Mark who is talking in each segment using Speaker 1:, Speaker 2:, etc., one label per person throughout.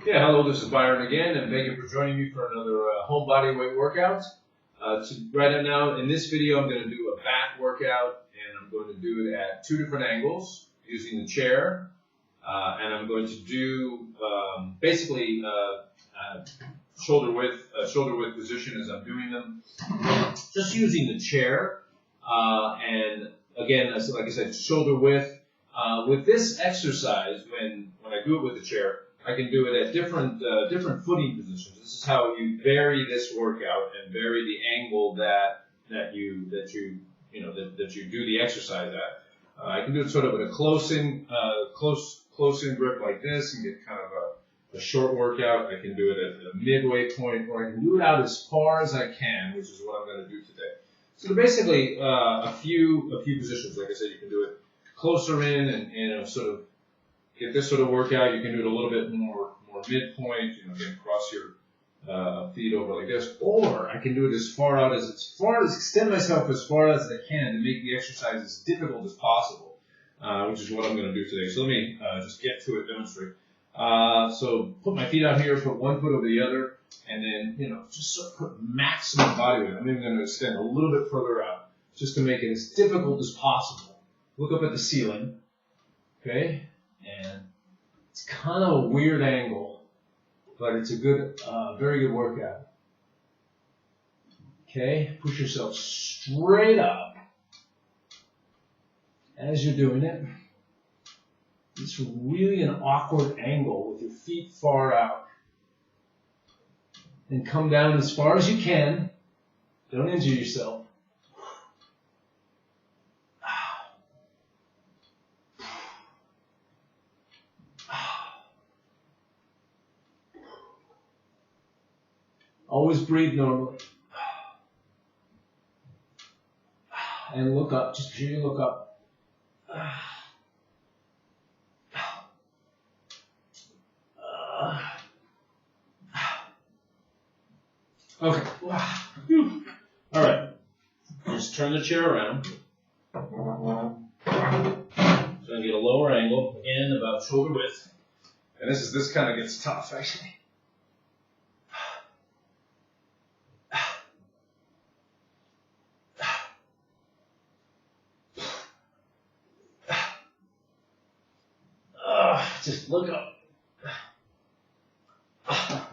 Speaker 1: Yeah, hello, this is Byron again, and thank you for joining me for another home body weight workout. Right now, in this video, I'm going to do a back workout, and I'm going to do it at two different angles using the chair. And I'm going to do basically shoulder width position as I'm doing them. Just using the chair, and again, like I said, shoulder width. With this exercise, when I do it with the chair, I can do it at different footing positions. This is how you vary this workout and vary the angle that you do the exercise at. I can do it sort of at a close in grip like this and get kind of a short workout. I can do it at a midway point, or I can do it out as far as I can, which is what I'm going to do today. So basically, a few positions. Like I said, you can do it closer in and sort of get this sort of workout. You can do it a little bit more midpoint, get cross your feet over like this, or I can do it as far as extend myself as far as I can to make the exercise as difficult as possible, which is what I'm going to do today. So let me just get to it, demonstrate. So put my feet out here, put one foot over the other, and then just sort of put maximum body weight. I'm even going to extend a little bit further out just to make it as difficult as possible. Look up at the ceiling, okay? And it's kind of a weird angle, but it's a good, very good workout. Okay, push yourself straight up as you're doing it. It's really an awkward angle with your feet far out. And come down as far as you can. Don't injure yourself. Always breathe normally. And look up. Just be sure you look up. Okay. All right. Just turn the chair around. So I get a lower angle, again, about shoulder width. And this kind of gets tough, actually. Just look up.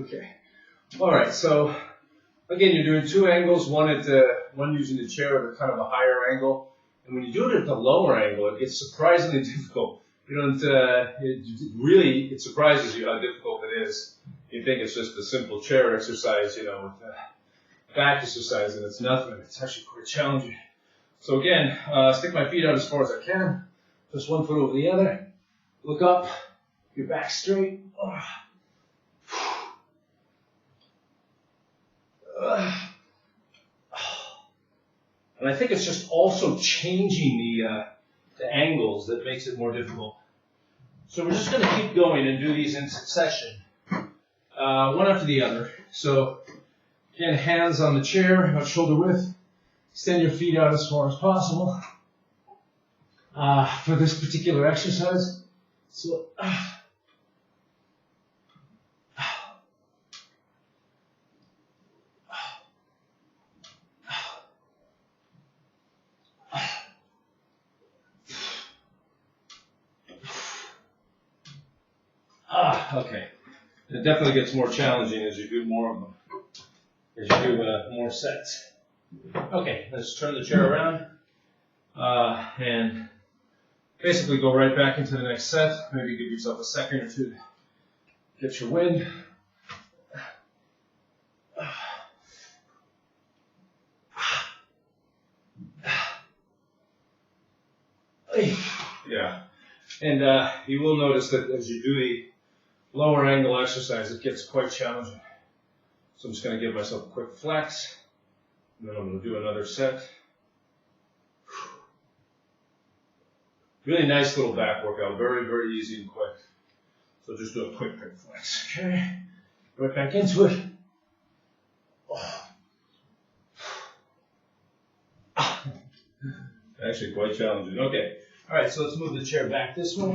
Speaker 1: Okay. All right. So again, you're doing two angles. One using the chair at kind of a higher angle, and when you do it at the lower angle, it gets surprisingly difficult. You don't. It surprises you how difficult it is. You think it's just a simple chair exercise, with back exercise, and it's nothing. It's actually quite challenging. So again, stick my feet out as far as I can. Just one foot over the other. Look up. Your back straight. And I think it's just also changing the angles that makes it more difficult. So we're just going to keep going and do these in succession, one after the other. So again, hands on the chair, about shoulder width. Extend your feet out as far as possible for this particular exercise. So. Okay. It definitely gets more challenging as you do more of them, as you do more sets. Okay, let's turn the chair around and basically go right back into the next set. Maybe give yourself a second or two to get your wind. Yeah, and you will notice that as you do the lower angle exercise, it gets quite challenging. So I'm just going to give myself a quick flex, and then I'm going to do another set. Really nice little back workout, very, very easy and quick. So just do a quick flex. Okay, right back into it. Actually quite challenging. Okay, all right, so let's move the chair back this way.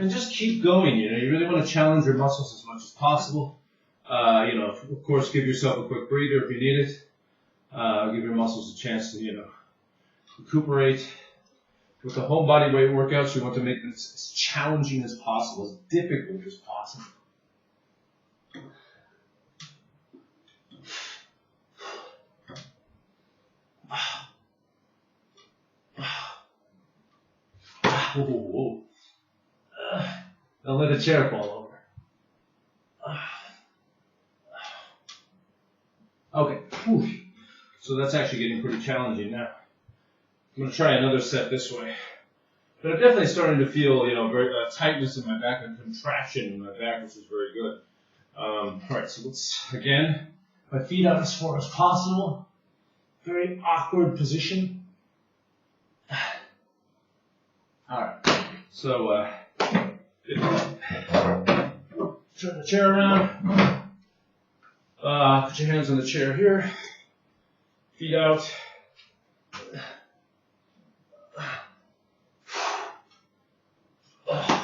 Speaker 1: And just keep going, you know, you really want to challenge your muscles as much as possible. You know, of course, give yourself a quick breather if you need it. Give your muscles a chance to, you know, recuperate. With the whole body weight workouts, you want to make them as challenging as possible, as difficult as possible. Whoa. Don't let the chair fall over. Okay. Whew. So that's actually getting pretty challenging now. I'm going to try another set this way. But I'm definitely starting to feel, you know, very tightness in my back and contraction in my back, which is very good. All right, so let's, again, my feet out as far as possible. Very awkward position. All right, so turn the chair around. Put your hands on the chair here. Feet out.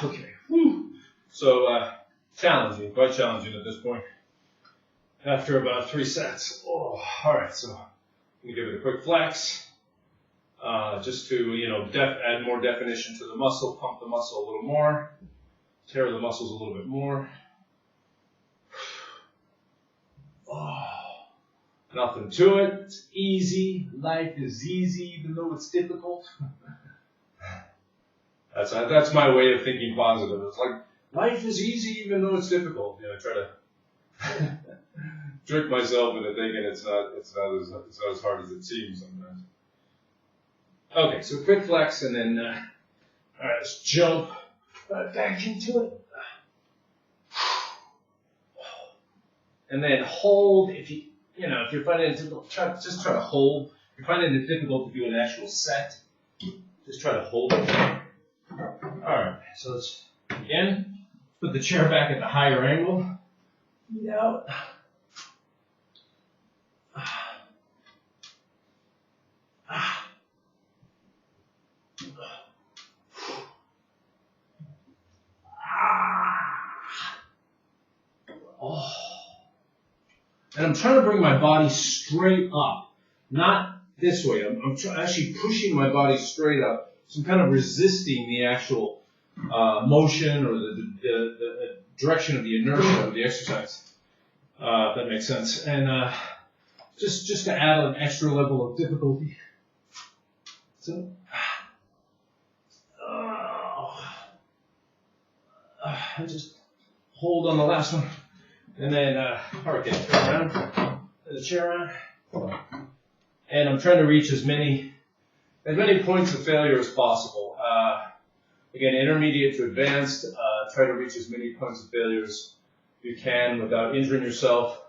Speaker 1: Okay. Whew. So challenging, quite challenging at this point. After about 3 sets. Oh, all right. So I'm gonna give it a quick flex, just to, you know, add more definition to the muscle, pump the muscle a little more, tear the muscles a little bit more. Oh, nothing to it. It's easy. Life is easy, even though it's difficult. That's my way of thinking positive. It's like, life is easy even though it's difficult. You know, I try to trick myself into thinking it's not as hard as it seems sometimes. Okay, so quick flex and then, all right, let's jump back into it. And then hold. If you're finding it difficult, just try to hold. If you're finding it difficult to do an actual set, just try to hold it. Alright, so let's, again, put the chair back at the higher angle. Feet out. Oh. And I'm trying to bring my body straight up, not this way. I'm actually pushing my body straight up. So I'm kind of resisting the actual motion or the direction of the inertia of the exercise, if that makes sense. And just to add an extra level of difficulty. So, I just hold on the last one. And then, okay, turn around, turn the chair around. And I'm trying to reach as many points of failure as possible. Again, intermediate to advanced, try to reach as many points of failure as you can without injuring yourself.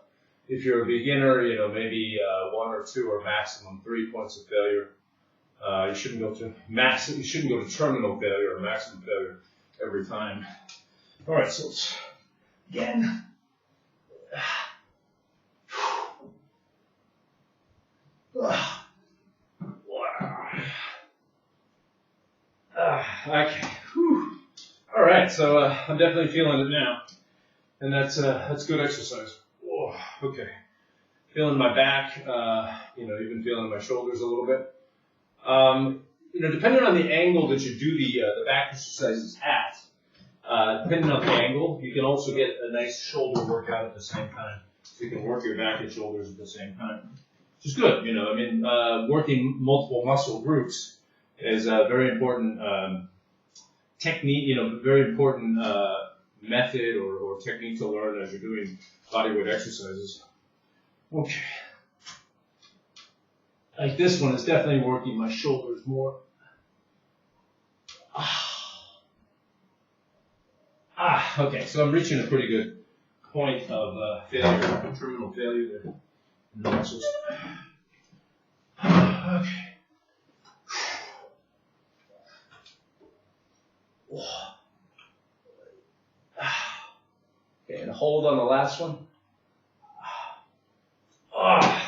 Speaker 1: If you're a beginner, you know, maybe 1 or 2 or maximum 3 points of failure. You shouldn't go to terminal failure or maximum failure every time. All right, so again. Okay. Whew. All right, so I'm definitely feeling it now, and that's good exercise. Whoa. Okay. Feeling my back, you know, even feeling my shoulders a little bit. You know, depending on the angle that you do the back exercises at, depending on the angle, you can also get a nice shoulder workout at the same time. So you can work your back and shoulders at the same time, which is good. You know, I mean, working multiple muscle groups is a very important technique, you know, very important method or technique to learn as you're doing bodyweight exercises. Okay. Like this one is definitely working my shoulders more. Okay, so I'm reaching a pretty good point of failure, terminal failure there in the muscles. Okay. Okay, and hold on the last one.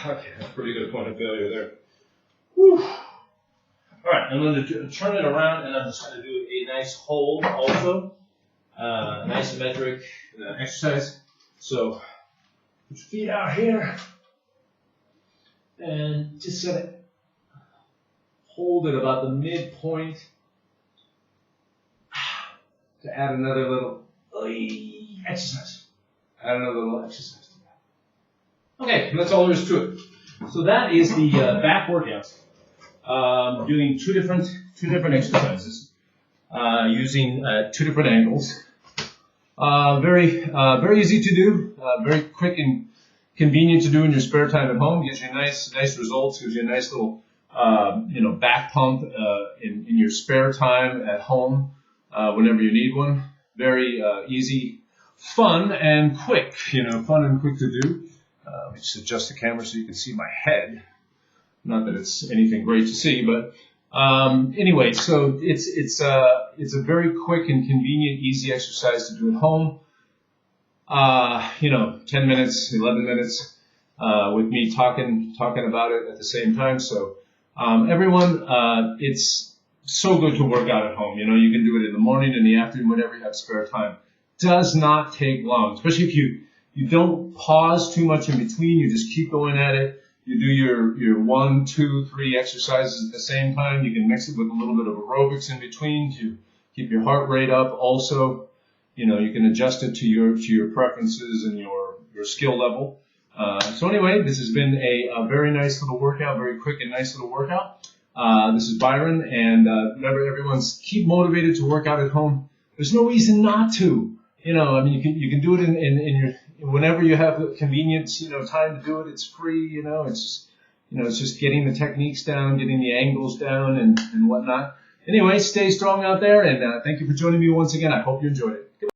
Speaker 1: Okay, that's a pretty good point of failure there. Whew. All right, I'm going to turn it around, and I'm just going to do a nice hold also. an isometric exercise. So put your feet out here and just set it, hold it about the midpoint to add another little exercise. Add another little exercise to that. Okay, that's all there is to it. So that is the back workout. Doing two different exercises using two different angles. Very easy to do. Very quick and convenient to do in your spare time at home. Gives you nice results. Gives you a nice little back pump in your spare time at home whenever you need one. Very easy, fun and quick. Fun and quick to do. Let me just adjust the camera so you can see my head. Not that it's anything great to see, but anyway, so it's a very quick and convenient, easy exercise to do at home. 10 minutes, 11 minutes with me talking about it at the same time. So everyone, it's so good to work out at home. You can do it in the morning, in the afternoon, whenever you have spare time. Does not take long, especially if you don't pause too much in between. You just keep going at it. You do your 1, 2, 3 exercises at the same time. You can mix it with a little bit of aerobics in between to keep your heart rate up. Also, you can adjust it to your preferences and your skill level. So anyway, this has been a very nice little workout, very quick and nice little workout. This is Byron, and remember, everyone's keep motivated to work out at home. There's no reason not to. You can do it in your whenever you have convenience, time to do it. It's free, it's just getting the techniques down, getting the angles down and whatnot. Anyway, stay strong out there, and thank you for joining me once again. I hope you enjoyed it.